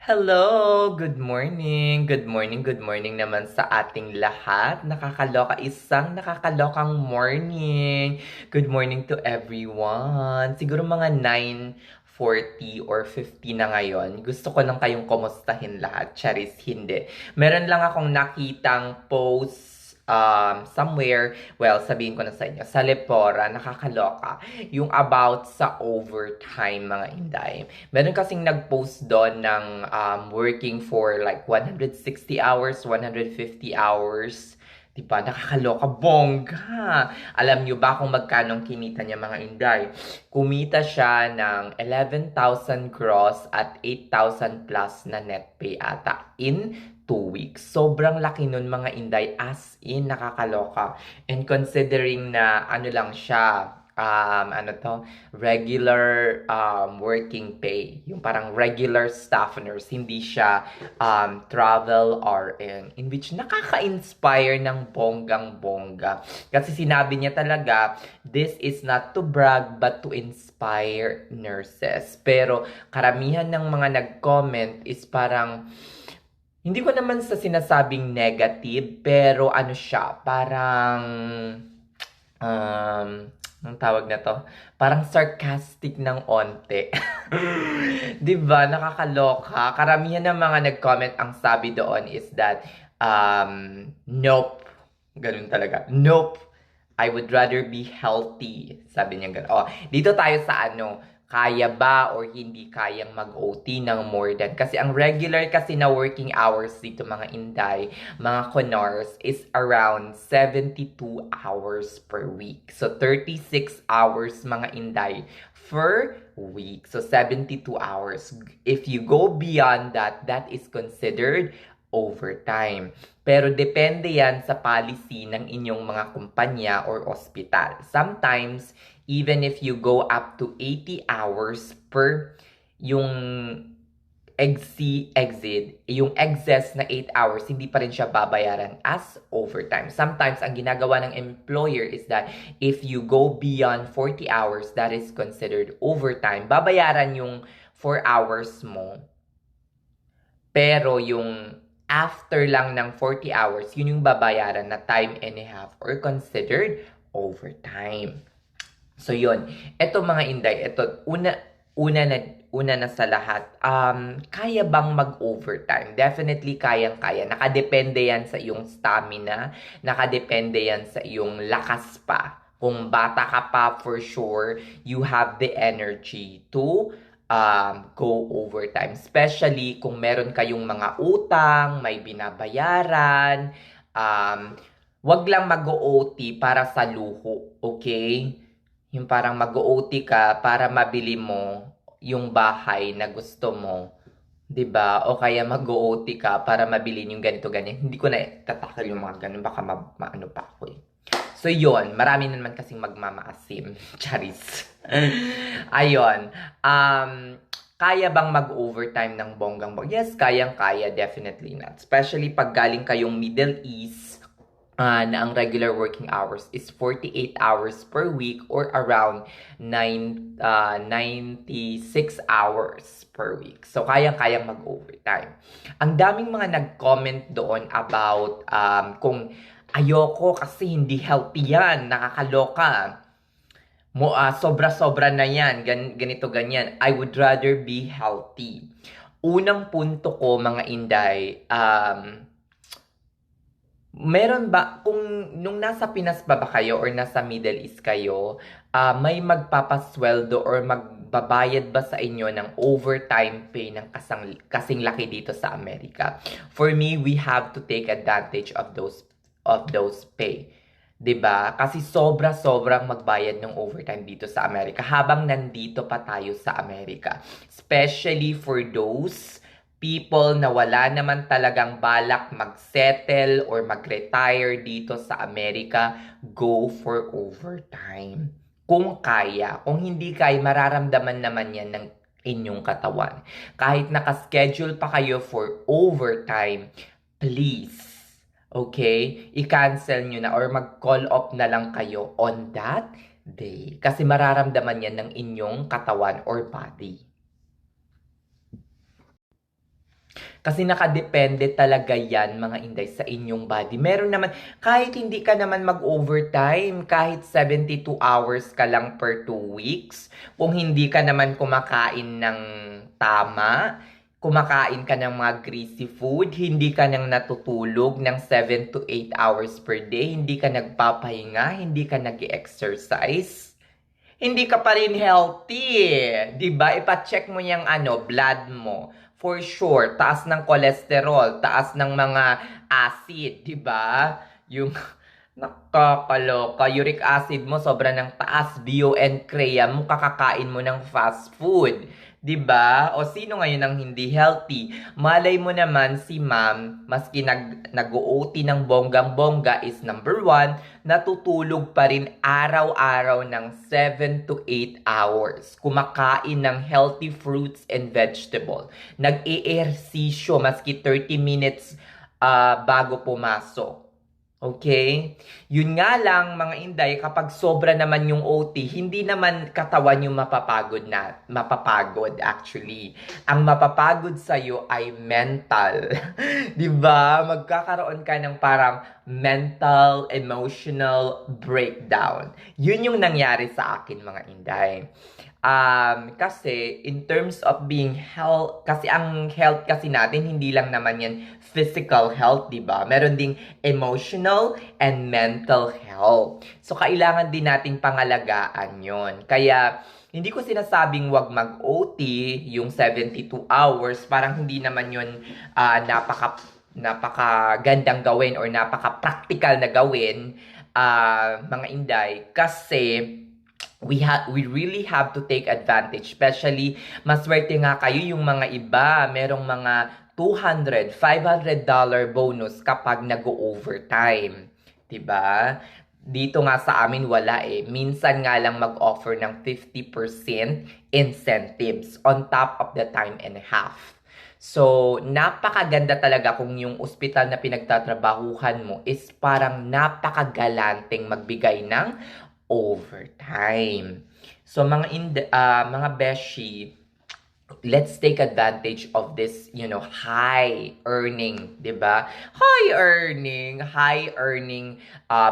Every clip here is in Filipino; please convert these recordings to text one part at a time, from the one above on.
Hello! Good morning! Good morning, good morning naman sa ating lahat. Nakakalokang morning. Good morning to everyone. Siguro mga 9:40 or 50 na ngayon. Gusto ko lang kayong kumustahin lahat. Charis, hindi. Meron lang akong nakitang post somewhere, well, sabihin ko na sa inyo, sa Lepora, nakakaloka, yung about sa overtime, mga inday. Meron kasing nag-post doon ng working for like 160 hours, 150 hours. Diba? Nakakaloka. Bongga! Alam nyo ba kung magkano kinita niya, mga inday? Kumita siya ng 11,000 gross at 8,000 plus na net pay ata in 2 weeks. Sobrang laki nun, mga inday, as in nakakaloka. And considering na ano lang siya, regular working pay. Yung parang regular staff nurse, hindi siya travel RN. In which nakaka-inspire ng bonggang-bongga. Kasi sinabi niya talaga, this is not to brag but to inspire nurses. Pero karamihan ng mga nag-comment is parang, hindi ko naman sa sinasabing negative, pero ano siya, parang, anong tawag na to? Parang sarcastic ng onte. 'Di ba? Nakakaloka. Karamihan ng mga nag-comment, ang sabi doon is that, nope. Ganun talaga. Nope. I would rather be healthy. Sabi niya gano'n. Oh, dito tayo sa ano, kaya ba or hindi kayang mag-OT ng more than. Kasi ang regular kasi na working hours dito, mga inday, mga Conors, is around 72 hours per week. So 36 hours, mga inday, per week. So 72 hours. If you go beyond that, that is considered overtime. Pero depende yan sa policy ng inyong mga kumpanya or ospital. Sometimes, even if you go up to 80 hours per yung yung excess na 8 hours, hindi pa rin siya babayaran as overtime. Sometimes, ang ginagawa ng employer is that if you go beyond 40 hours, that is considered overtime. Babayaran yung 4 hours mo. Pero yung after lang ng 40 hours, yun yung babayaran na time and a half or considered overtime. So yun, eto mga inday, eto una na sa lahat, kaya bang mag-overtime? Definitely kayang-kaya. Nakadepende yan sa iyong stamina, nakadepende yan sa iyong lakas pa. Kung bata ka pa, for sure, you have the energy to go overtime. Especially kung meron kayong mga utang, may binabayaran, wag lang mag-OT para sa luho, okay? Yung parang mag-OT ka para mabili mo yung bahay na gusto mo, 'di ba? O kaya mag-OT ka para mabili yung ganito ganyan. Hindi ko na tatakal yung mga ganun, baka maano pa ako eh. So yun, marami na naman kasing magmamaasim. Charis. Ayun. Kaya bang mag-overtime ng bonggang-bong? Yes, kayang-kaya, definitely not. Especially pag galing kayong Middle East, na ang regular working hours is 48 hours per week or around 96 hours per week. So, kayang-kayang mag-overtime. Ang daming mga nag-comment doon about kung ayoko kasi hindi healthy yan, nakakaloka. Sobra-sobra na yan, ganito, ganyan. I would rather be healthy. Unang punto ko, mga inday, meron ba, kung nung nasa Pinas ba kayo or nasa Middle East kayo, may magpapasweldo or magbabayad ba sa inyo ng overtime pay ng kasing laki dito sa Amerika? For me, we have to take advantage of those pay. 'Di ba? Kasi sobra-sobrang magbayad ng overtime dito sa Amerika habang nandito pa tayo sa Amerika. Especially for those people na wala naman talagang balak mag-settle or mag-retire dito sa Amerika, go for overtime. Kung kaya, kung hindi kaya, mararamdaman naman yan ng inyong katawan. Kahit naka-schedule pa kayo for overtime, please, okay, i-cancel nyo na or mag-call off na lang kayo on that day. Kasi mararamdaman yan ng inyong katawan or body. Kasi nakadepende talaga yan, mga inday, sa inyong body. Meron naman, kahit hindi ka naman mag-overtime, kahit 72 hours ka lang per 2 weeks, kung hindi ka naman kumakain ng tama, kumakain ka ng mga greasy food, hindi ka nang natutulog ng 7 to 8 hours per day, hindi ka nagpapahinga, hindi ka nag-exercise, hindi ka pa rin healthy. 'Di ba? Ipa-check mo yung blood mo. For sure, taas ng cholesterol, taas ng mga acid, 'di ba? Yung nakakaloka, uric acid mo sobra ng taas, BUN cream mo, kakakain mo ng fast food. 'Di ba? O sino ngayon ang hindi healthy? Malay mo naman si ma'am, maski nag-OT ng bonggang-bongga is number 1, natutulog pa rin araw-araw ng 7 to 8 hours. Kumakain ng healthy fruits and vegetable. Nag-e-ehersisyo maski 30 minutes bago pumasok. Okay? Yun nga lang, mga inday, kapag sobra naman yung OT, hindi naman katawan yung mapapagod actually. Ang mapapagod sa'yo ay mental. 'Di ba? Magkakaroon ka ng parang mental, emotional breakdown. Yun yung nangyari sa akin, mga inday. Kasi in terms of being health, kasi ang health kasi natin hindi lang naman yan physical health, 'di ba? Meron ding emotional and mental health. So kailangan din nating pangalagaan 'yon. Kaya hindi ko sinasabing wag mag-OT yung 72 hours, parang hindi naman 'yon napaka-gandang gawin or napaka-practical na gawin, mga inday, kasi we really have to take advantage. Especially, maswerte nga kayo yung mga iba, merong mga $200, $500 bonus kapag nag-overtime. 'Di ba? Dito nga sa amin wala eh. Minsan nga lang mag-offer ng 50% incentives on top of the time and a half. So, napakaganda talaga kung yung ospital na pinagtatrabahuhan mo is parang napakagalanteng magbigay ng overtime. So mga beshi, let's take advantage of this, high earning, 'di ba? High earning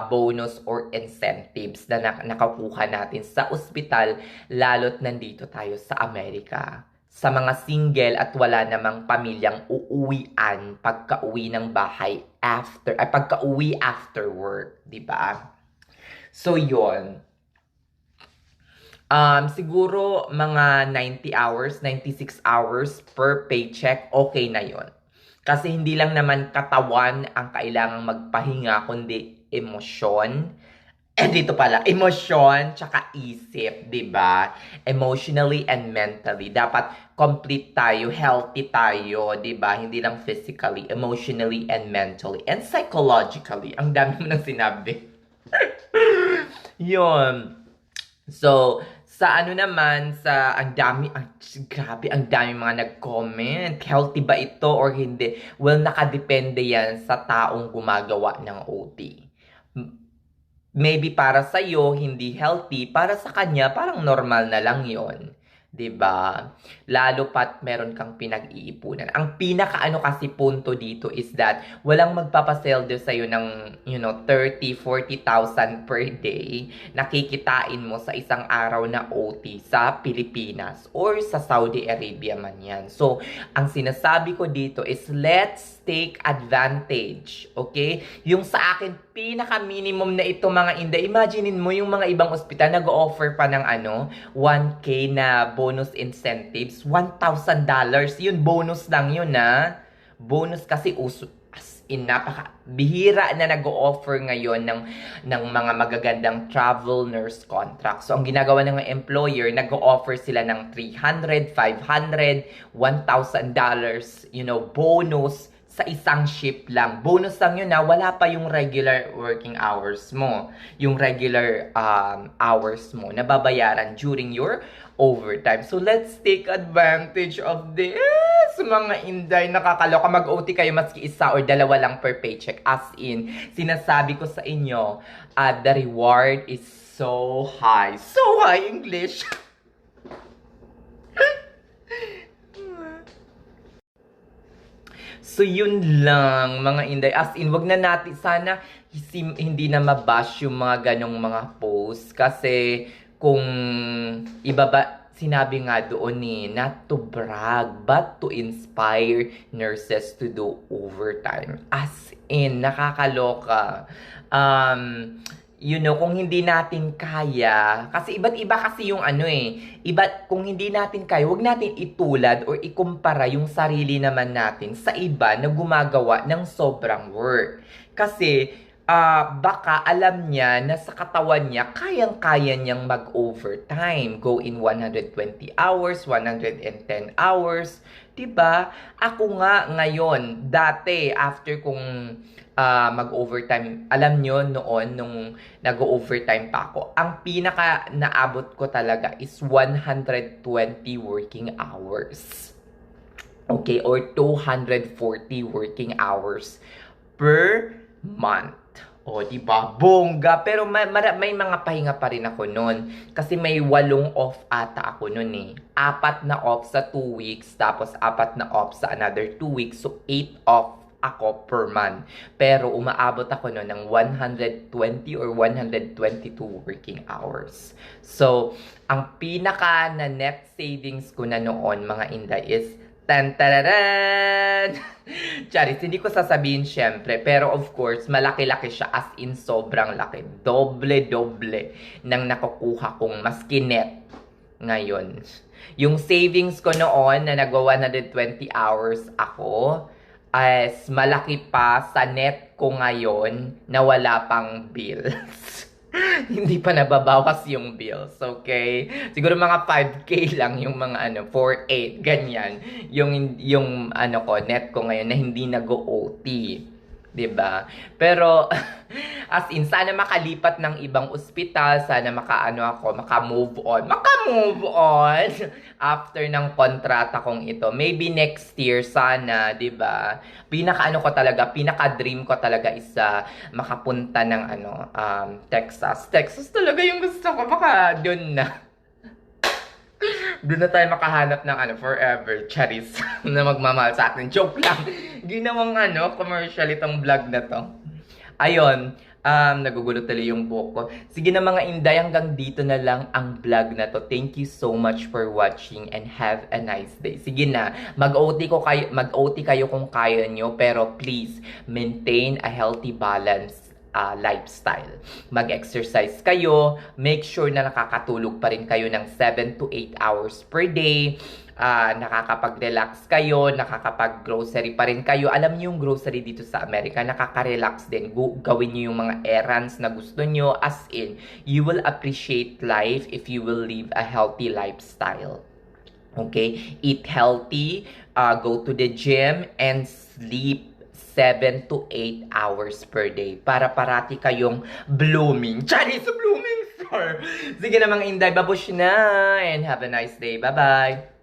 bonus or incentives na nakukuha natin sa ospital, lalo't nandito tayo sa Amerika. Sa mga single at wala namang pamilyang uuwian pagka-uwi ng bahay pagka-uwi after work, 'di ba? So, yun. Siguro mga 90 hours, 96 hours per paycheck, okay na yon. Kasi hindi lang naman katawan ang kailangang magpahinga, kundi emosyon. Dito pala, emosyon tsaka isip, 'di ba? Emotionally and mentally. Dapat complete tayo, healthy tayo, 'di ba? Hindi lang physically, emotionally and mentally and psychologically. Ang dami mo nang sinabi. Yun. So, sa grabe, ang dami mga nag-comment. Healthy ba ito or hindi? Well, nakadepende yan sa taong gumagawa ng OT. Maybe para sa'yo, hindi healthy. Para sa kanya, parang normal na lang yon. 'Di ba? Lalo pat meron kang pinag-iipunan. Ang pinakaano kasi punto dito is that walang magpapasweldo sa iyo ng 30, 40,000 per day na kikitain mo sa isang araw na OT sa Pilipinas or sa Saudi Arabia man yan. So, ang sinasabi ko dito is let's take advantage, okay? Yung sa akin, pinaka-minimum na ito, mga inday. Imaginein mo yung mga ibang ospital nag-offer pa ng 1K na bonus incentives, $1,000. Yun, bonus lang yun, ha? Bonus kasi as in, bihira na nag-offer ngayon ng mga magagandang travel nurse contract. So, ang ginagawa ng employer, nag-offer sila ng $300, $500, $1,000, bonus sa isang shift lang. Bonus lang yun, wala pa yung regular working hours mo. Yung regular hours mo na babayaran during your overtime. So, let's take advantage of this. Mga inday, nakakaloka. Mag-OT kayo maski isa or dalawa lang per paycheck. As in, sinasabi ko sa inyo, the reward is so high. So high English. So yun lang mga Inday. As in, wag na natin, sana hindi na mabash yung mga ganong mga posts. Kasi kung sinabi nga doon not to brag, but to inspire nurses to do overtime. As in, nakakaloka. Kung hindi natin kaya, kasi iba't iba kasi yung kung hindi natin kaya, wag natin itulad or ikumpara yung sarili naman natin sa iba na gumagawa ng sobrang work. Kasi, baka alam niya na sa katawan niya, kayang-kaya niyang mag-overtime. Go in 120 hours, 110 hours. Diba? Ako nga ngayon, dati, after kung mag-overtime, alam nyo noon, nung nag-overtime pa ako, ang pinaka naabot ko talaga is 120 working hours. Okay? Or 240 working hours per month. O, diba? Bongga! Pero may mga pahinga pa rin ako nun. Kasi may 8 off ata ako nun 4 na off sa 2 weeks, tapos 4 na off sa another 2 weeks. So, 8 off ako per month. Pero umaabot ako nun ng 120 or 122 working hours. So, ang pinaka na net savings ko na noon, mga Inday, is tan-tararan! Charis, hindi ko sasabihin syempre, pero of course, malaki-laki siya, as in sobrang laki. Doble-doble nang nakukuha kong maski net ngayon. Yung savings ko noon na nagwa 120 hours ako, as malaki pa sa net ko ngayon na wala pang bills. Hindi pa nababawas yung bills, okay? Siguro mga 5K lang yung mga 4-8, ganyan. Yung net ko ngayon na hindi nag-OT. 'Di ba? Pero as in, sana makalipat ng ibang ospital, sana maka-move on after ng kontrata kong ito. Maybe next year sana, 'di ba? Pinaka-dream ko talaga is makapunta ng Texas. Texas talaga yung gusto ko, baka doon na. Doon na tayo makahanap ng forever charis na magmamahal sa atin. Joke lang. Ginawang commercial itong vlog na to. Ayun, nagugulo tuloy yung buhok ko. Sige na mga Inday, hanggang dito na lang ang vlog na to. Thank you so much for watching and have a nice day. Sige na, mag-OT kayo kung kaya nyo, pero please maintain a healthy balance lifestyle. Mag-exercise kayo, make sure na nakakatulog pa rin kayo ng 7 to 8 hours per day, nakakapag-relax kayo, nakakapag-grocery pa rin kayo. Alam niyo yung grocery dito sa Amerika, nakaka-relax din. Gawin niyo yung mga errands na gusto niyo, as in, you will appreciate life if you will live a healthy lifestyle. Okay? Eat healthy, go to the gym, and sleep 7 to 8 hours per day para parati kayong blooming. Chinese blooming star! Sige na mga Inday, babush na! And have a nice day. Bye-bye!